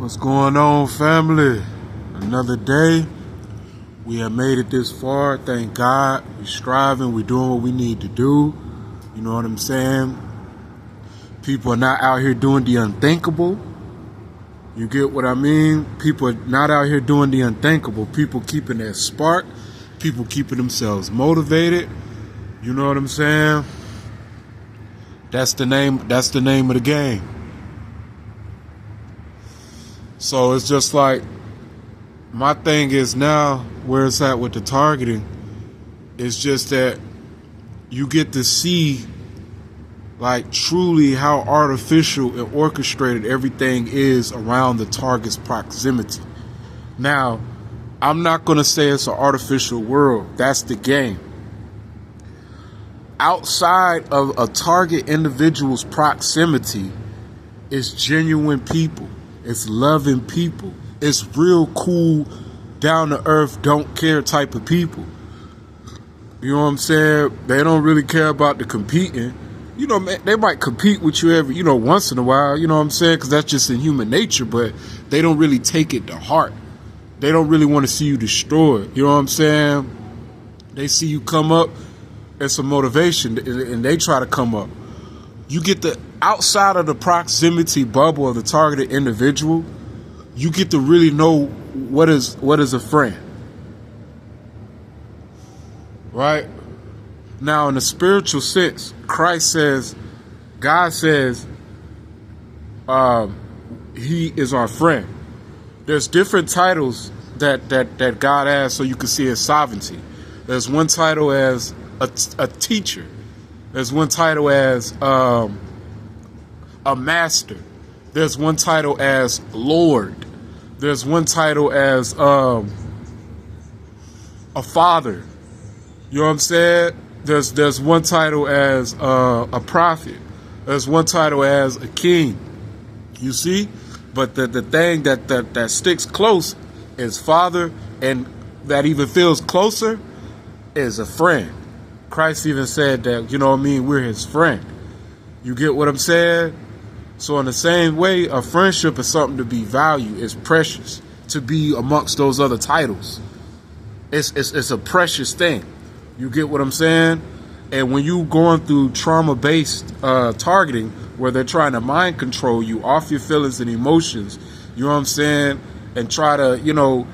What's going on, family? Another day. We have made it this far. Thank God. We're striving. We're doing what we need to do. You know what I'm saying? People are not out here doing the unthinkable. You get what I mean? People are not out here doing the unthinkable. People keeping their spark. People keeping themselves motivated. You know what I'm saying? That's the name of the game. So it's just like, my thing is now where it's at with the targeting. It's just that you get to see like truly how artificial and orchestrated everything is around the target's proximity. Now, I'm not going to say it's an artificial world. That's the game. Outside of a target individual's proximity is genuine people. It's loving people. It's real cool, down to earth, don't care type of people. You know what I'm saying? They don't really care about the competing. You know, man, they might compete with you once in a while, you know what I'm saying? Because that's just in human nature, but they don't really take it to heart. They don't really want to see you destroyed. You know what I'm saying? They see you come up, it's a motivation, and they try to come up. You get the outside of the proximity bubble of the targeted individual, you get to really know what is a friend. Right? Now, in a spiritual sense, Christ says, God says, He is our friend. There's different titles that God has so you can see His sovereignty. There's one title as a teacher. There's one title as a master. There's one title as Lord. There's one title as a father. You know what I'm saying? There's one title as a prophet. There's one title as a king. You see? But the thing that sticks close is father, and that even feels closer is a friend. Christ even said that, you know what I mean, we're his friend. You get what I'm saying? So in the same way, a friendship is something to be valued. It's precious to be amongst those other titles. It's a precious thing. You get what I'm saying? And when you going through trauma-based targeting, where they're trying to mind control you off your feelings and emotions, you know what I'm saying, and try to,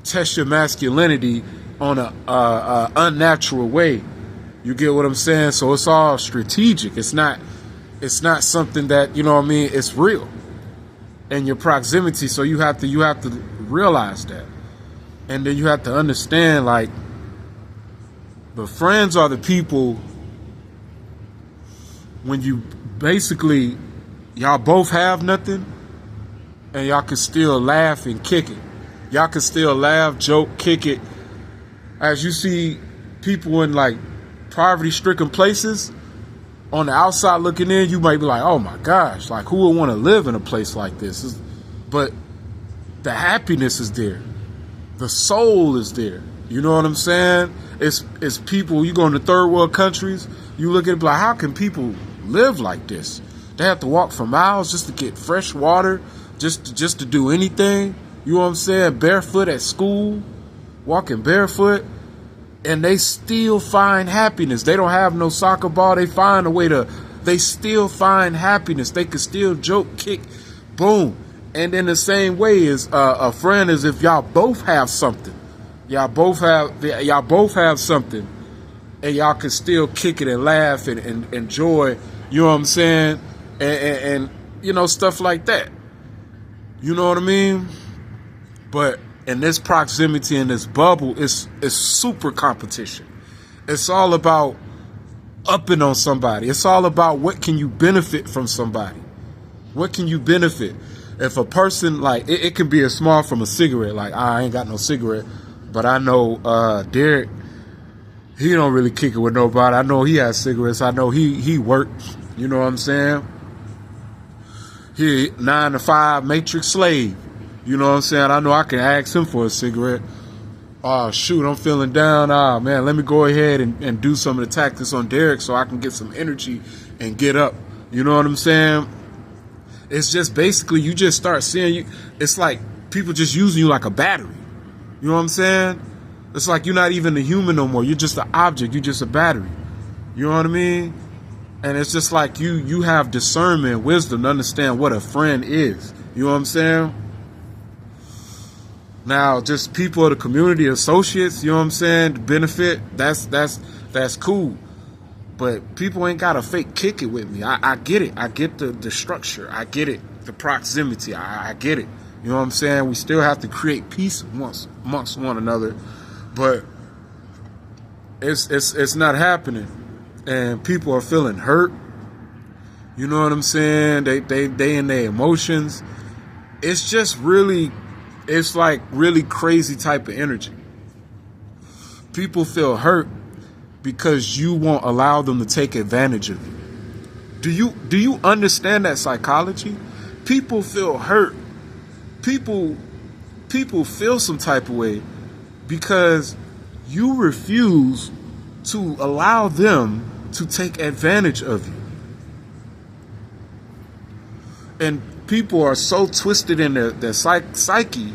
test your masculinity on a unnatural way. You get what I'm saying? So it's all strategic. It's not something that, you know what I mean, it's real. And your proximity, so you have to realize that. And then you have to understand, like, the friends are the people when you basically, y'all both have nothing and y'all can still laugh and kick it. Y'all can still laugh, joke, kick it. As you see people in like poverty-stricken places, on the outside looking in, you might be like, oh my gosh, like who would want to live in a place like this? But the happiness is there. The soul is there. You know what I'm saying? It's people, you go into third world countries, you look at it like, how can people live like this? They have to walk for miles just to get fresh water, just to do anything. You know what I'm saying? Barefoot at school, walking barefoot, and they still find happiness. They don't have no soccer ball. They find a way they still find happiness. They can still joke, kick, boom. And in the same way as a friend is if y'all both have something. Y'all both have something, and y'all can still kick it and laugh and enjoy, you know what I'm saying? And stuff like that. You know what I mean? But in this proximity, in this bubble, it's super competition. It's all about upping on somebody. It's all about what can you benefit from somebody. What can you benefit? If a person, like, it can be as small from a cigarette. Like, I ain't got no cigarette. But I know Derek, he don't really kick it with nobody. I know he has cigarettes. I know he works. You know what I'm saying? He 9 to 5 matrix slave. You know what I'm saying? I know I can ask him for a cigarette. Oh, shoot, I'm feeling down. Ah, man, let me go ahead and do some of the tactics on Derek so I can get some energy and get up. You know what I'm saying? It's just basically you just start seeing you. It's like people just using you like a battery. You know what I'm saying? It's like you're not even a human no more. You're just an object. You're just a battery. You know what I mean? And it's just like you have discernment, wisdom to understand what a friend is. You know what I'm saying? Now, just people of the community, associates, you know what I'm saying, benefit, that's cool. But people ain't got to fake kick it with me. I get it. I get the structure. I get it. The proximity. I get it. You know what I'm saying? We still have to create peace amongst one another. But it's not happening. And people are feeling hurt. You know what I'm saying? They in their emotions. It's just really, it's like really crazy type of energy. People feel hurt because you won't allow them to take advantage of you. Do you understand that psychology? People feel hurt. People feel some type of way because you refuse to allow them to take advantage of you. And people are so twisted in their psyche,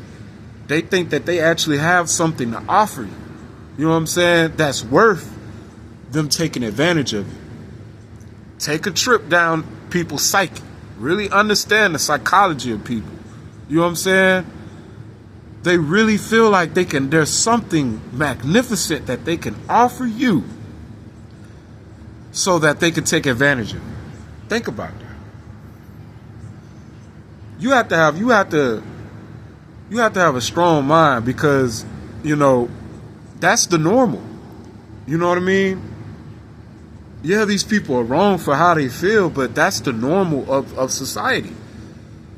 they think that they actually have something to offer you. You know what I'm saying? That's worth them taking advantage of you. Take a trip down people's psyche. Really understand the psychology of people. You know what I'm saying? They really feel like there's something magnificent that they can offer you so that they can take advantage of you. Think about that. You have to have a strong mind because, you know, that's the normal. You know what I mean? Yeah, these people are wrong for how they feel, but that's the normal of society.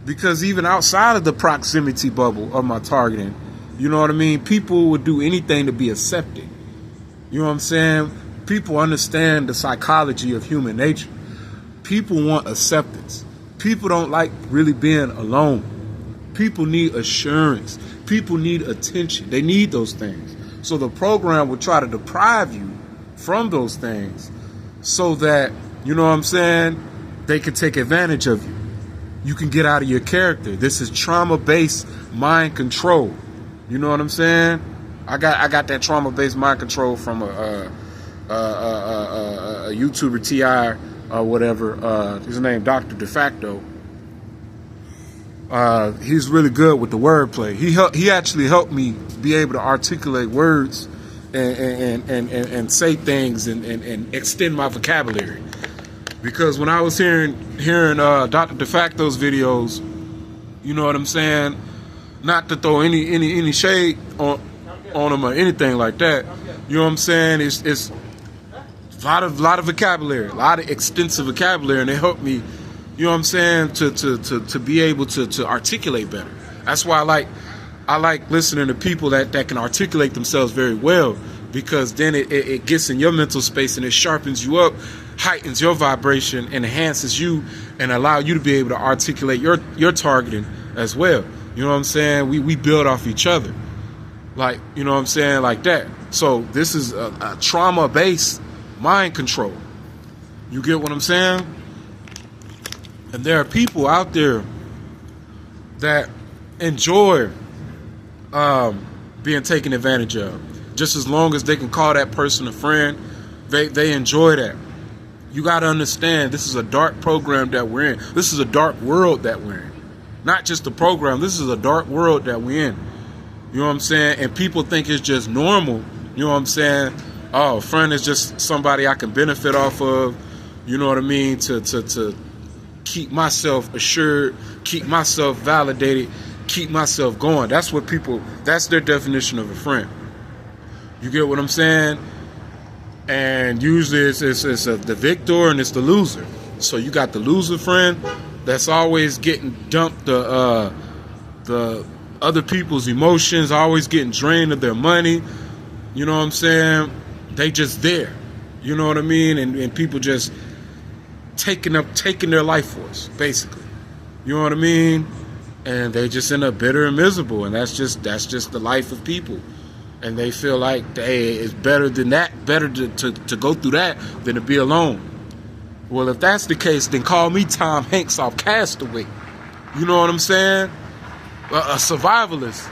Because even outside of the proximity bubble of my targeting, you know what I mean? People would do anything to be accepted. You know what I'm saying? People understand the psychology of human nature. People want acceptance. People don't like really being alone. People need assurance. People need attention. They need those things. So the program will try to deprive you from those things so that, you know what I'm saying, they can take advantage of you. You can get out of your character. This is trauma-based mind control. You know what I'm saying? I got that trauma-based mind control from a YouTuber, T.I., or whatever. His name, Dr. DeFacto. He's really good with the wordplay. He actually helped me be able to articulate words and say things and extend my vocabulary. Because when I was hearing Dr. DeFacto's videos, you know what I'm saying? Not to throw any shade on him or anything like that. You know what I'm saying? It's a lot of vocabulary, a lot of extensive vocabulary, and it helped me, you know what I'm saying, to be able to articulate better. That's why I like listening to people that can articulate themselves very well, because then it gets in your mental space and it sharpens you up, heightens your vibration, enhances you, and allow you to be able to articulate your targeting as well. You know what I'm saying? We build off each other. Like, you know what I'm saying, like that. So this is a trauma-based mind control. You get what I'm saying? And there are people out there that enjoy being taken advantage of. Just as long as they can call that person a friend, they enjoy that. You got to understand, this is a dark program that we're in. This is a dark world that we're in. Not just the program, this is a dark world that we're in. You know what I'm saying? And people think it's just normal. You know what I'm saying? Oh, a friend is just somebody I can benefit off of. You know what I mean? To keep myself assured, keep myself validated, keep myself going. That's their definition of a friend. You get what I'm saying? And usually it's the victor and it's the loser. So you got the loser friend that's always getting dumped the other people's emotions, always getting drained of their money. You know what I'm saying? They just there. You know what I mean? And people just taking their life force, basically. You know what I mean? And they just end up bitter and miserable, and that's just the life of people. And they feel like, hey, it's better than that, better to go through that than to be alone. Well, if that's the case, then call me Tom Hanks off Castaway. You know what I'm saying? A survivalist.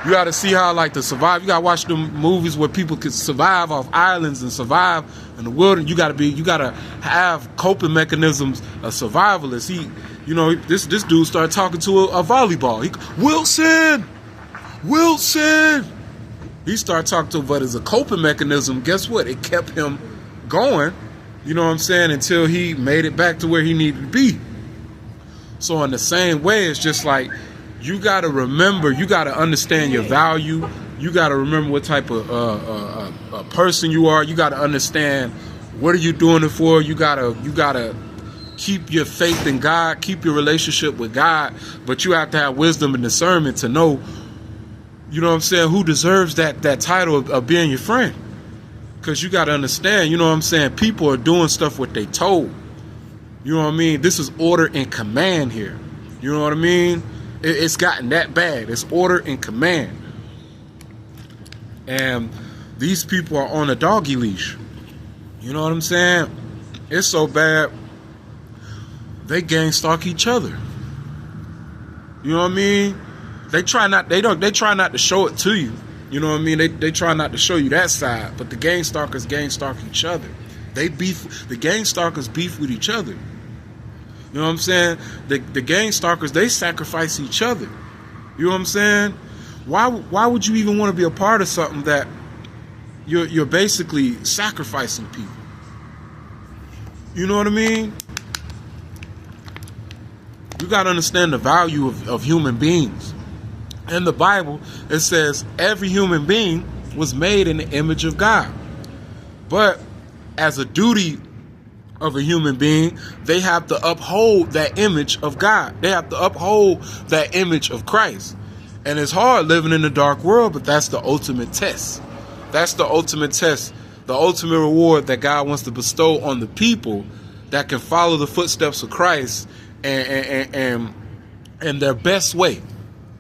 You got to see how, like, to survive. You got to watch them movies where people can survive off islands and survive in the wilderness. You got to have coping mechanisms. A survivalist. This dude started talking to a volleyball. Wilson. He started talking to him, but as a coping mechanism, guess what? It kept him going. You know what I'm saying? Until he made it back to where he needed to be. So in the same way, it's just like, you got to remember, you got to understand your value. You got to remember what type of a person you are. You got to understand, what are you doing it for? You got to keep your faith in God, keep your relationship with God, but you have to have wisdom and discernment to know, you know what I'm saying, who deserves that title of being your friend. Because you got to understand, you know what I'm saying, people are doing stuff what they told. You know what I mean? This is order and command here. You know what I mean? It's gotten that bad. It's order and command. And these people are on a doggy leash. You know what I'm saying? It's so bad, they gang stalk each other. You know what I mean? They try not to show it to you. You know what I mean? They try not to show you that side, but the gang stalkers gang stalk each other. The gang stalkers beef with each other. You know what I'm saying? The gang stalkers, they sacrifice each other. You know what I'm saying? Why would you even want to be a part of something that you're basically sacrificing people? You know what I mean? You got to understand the value of human beings. In the Bible, it says every human being was made in the image of God. But as a duty of a human being, they have to uphold that image of God. They have to uphold that image of Christ. And it's hard living in the dark world, but that's the ultimate test. That's the ultimate test, the ultimate reward that God wants to bestow on the people that can follow the footsteps of Christ and their best way,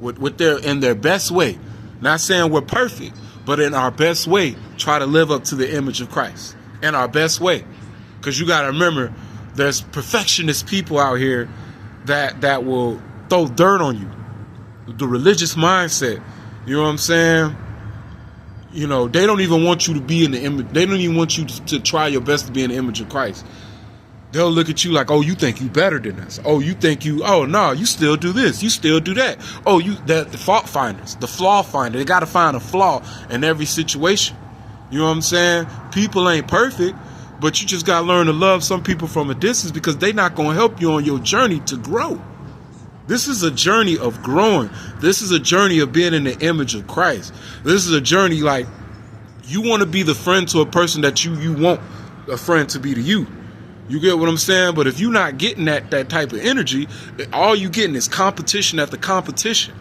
in their best way. Not saying we're perfect, but in our best way, try to live up to the image of Christ in our best way. Because you got to remember, there's perfectionist people out here that will throw dirt on you. The religious mindset, you know what I'm saying? You know, they don't even want you to be in the image. They don't even want you to try your best to be in the image of Christ. They'll look at you like, oh, you think you better than us. Oh, no, you still do this. You still do that. Oh, the fault finders, the flaw finder. They got to find a flaw in every situation. You know what I'm saying? People ain't perfect, but you just got to learn to love some people from a distance, because they're not going to help you on your journey to grow. This is a journey of growing. This is a journey of being in the image of Christ. This is a journey like, you want to be the friend to a person that you want a friend to be to you. You get what I'm saying? But if you're not getting that type of energy, all you getting is competition after competition.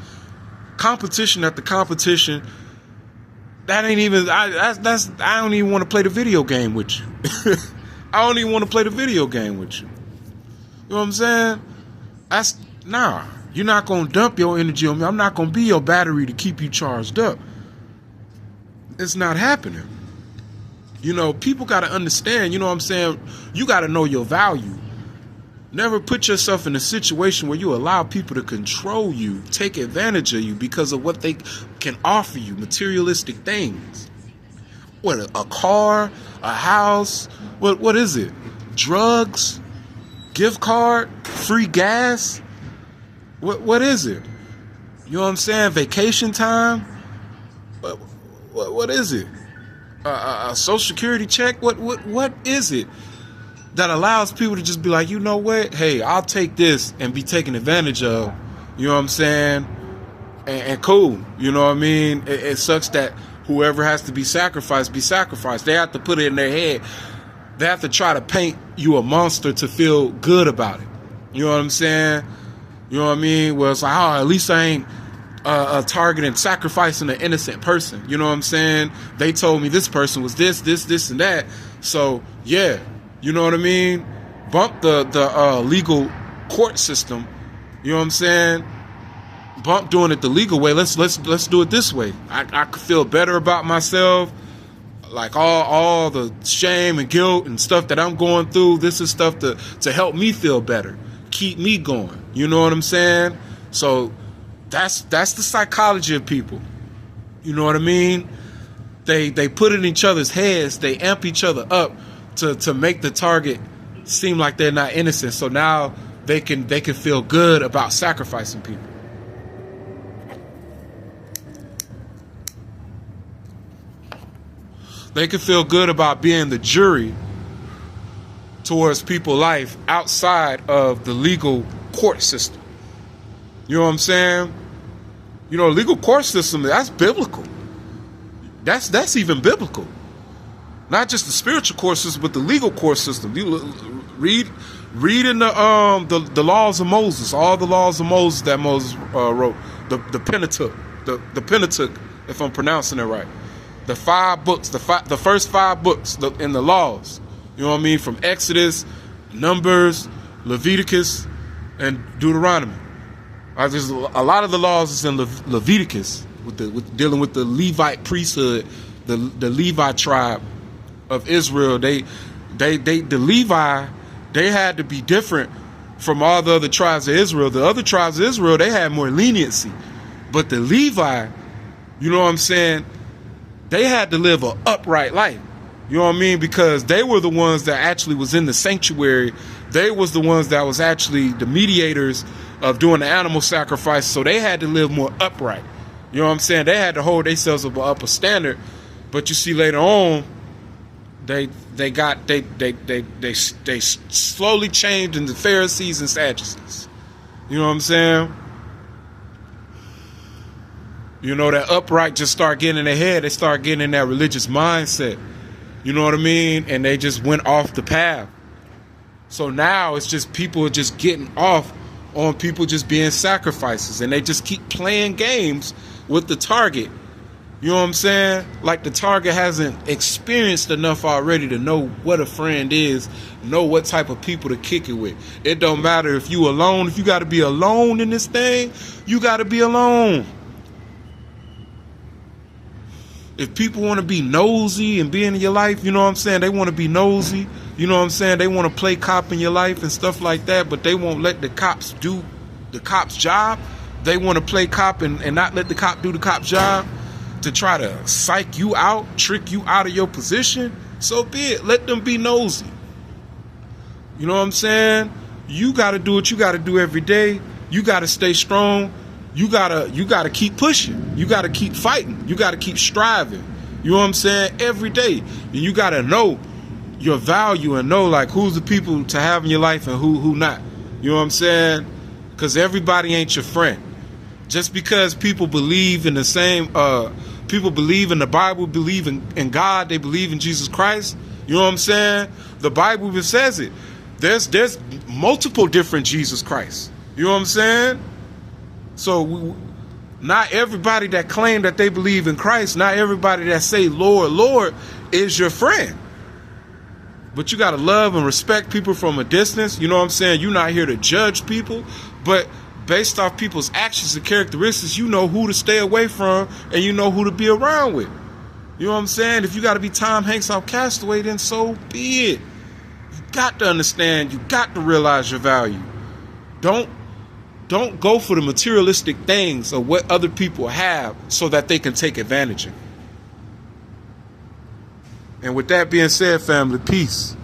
Competition after competition. That ain't even, I don't even want to play the video game with you. I don't even want to play the video game with you. You know what I'm saying? Nah, you're not going to dump your energy on me. I'm not going to be your battery to keep you charged up. It's not happening. You know, people got to understand, you know what I'm saying? You got to know your value. Never put yourself in a situation where you allow people to control you, take advantage of you because of what they can offer you, materialistic things. What, a car, a house, what is it? Drugs, gift card, free gas? What is it? You know what I'm saying? Vacation time? What is it? A social security check? What is it that allows people to just be like, you know what? Hey, I'll take this and be taken advantage of. You know what I'm saying? And cool. You know what I mean? It sucks that whoever has to be sacrificed, be sacrificed. They have to put it in their head. They have to try to paint you a monster to feel good about it. You know what I'm saying? You know what I mean? Well, it's like, oh, at least I ain't targeting, sacrificing an innocent person. You know what I'm saying? They told me this person was this, and that. So, yeah. You know what I mean? Bump the legal court system. You know what I'm saying? Bump doing it the legal way. Let's do it this way. I could feel better about myself. Like all the shame and guilt and stuff that I'm going through. This is stuff to help me feel better. keep me going. You know what I'm saying? So that's the psychology of people. You know what I mean? They put it in each other's heads. They amp each other up to make the target seem like they're not innocent. So now they can feel good about sacrificing people. They can feel good about being the jury towards people's life outside of the legal court system. You know what I'm saying? You know, legal court system, that's biblical. That's even biblical. Not just the spiritual court system, but the legal court system. You read in the laws of Moses, all the laws of Moses that Moses wrote, the Pentateuch, the Pentateuch, if I'm pronouncing it right. The 5 books, the first 5 books in the laws. You know what I mean? From Exodus, Numbers, Leviticus, and Deuteronomy. There's a lot of the laws is in Leviticus with dealing with the Levite priesthood, the Levi tribe of Israel. The Levi, they had to be different from all the other tribes of Israel. The other tribes of Israel, they had more leniency, but the Levi, you know what I'm saying, they had to live an upright life. You know what I mean? Because they were the ones that actually was in the sanctuary. They was the ones that was actually the mediators of doing the animal sacrifice. So they had to live more upright. You know what I'm saying? They had to hold themselves up a standard. But you see later on, they slowly changed into Pharisees and Sadducees. You know what I'm saying? You know, that upright just start getting in their head. They start getting in that religious mindset. You know what I mean? And they just went off the path. So now it's just people are just getting off on people just being sacrifices. And they just keep playing games with the target. You know what I'm saying? Like the target hasn't experienced enough already to know what a friend is, know what type of people to kick it with. It don't matter if you alone. If you got to be alone in this thing, you got to be alone. If people want to be nosy and be in your life, you know what I'm saying? They want to be nosy. You know what I'm saying? They want to play cop in your life and stuff like that, but they won't let the cops do the cop's job. They want to play cop and not let the cop do the cop's job to try to psych you out, trick you out of your position. So be it. Let them be nosy. You know what I'm saying? You got to do what you got to do every day. You got to stay strong. You gotta keep pushing. You gotta keep fighting. You gotta keep striving. You know what I'm saying? Every day. And you gotta know your value and know like who's the people to have in your life and who not. You know what I'm saying? Because everybody ain't your friend. Just because people believe in the same people believe in the Bible, believe in God, they believe in Jesus Christ. You know what I'm saying? The Bible even says it. There's multiple different Jesus Christ. You know what I'm saying? So not everybody that claim that they believe in Christ, not everybody that say, Lord, Lord, is your friend. But you got to love and respect people from a distance. You know what I'm saying? You're not here to judge people, but based off people's actions and characteristics, you know who to stay away from and you know who to be around with. You know what I'm saying? If you got to be Tom Hanks on Castaway, then so be it. You got to understand. You got to realize your value. Don't go for the materialistic things of what other people have so that they can take advantage of you. And with that being said, family, peace.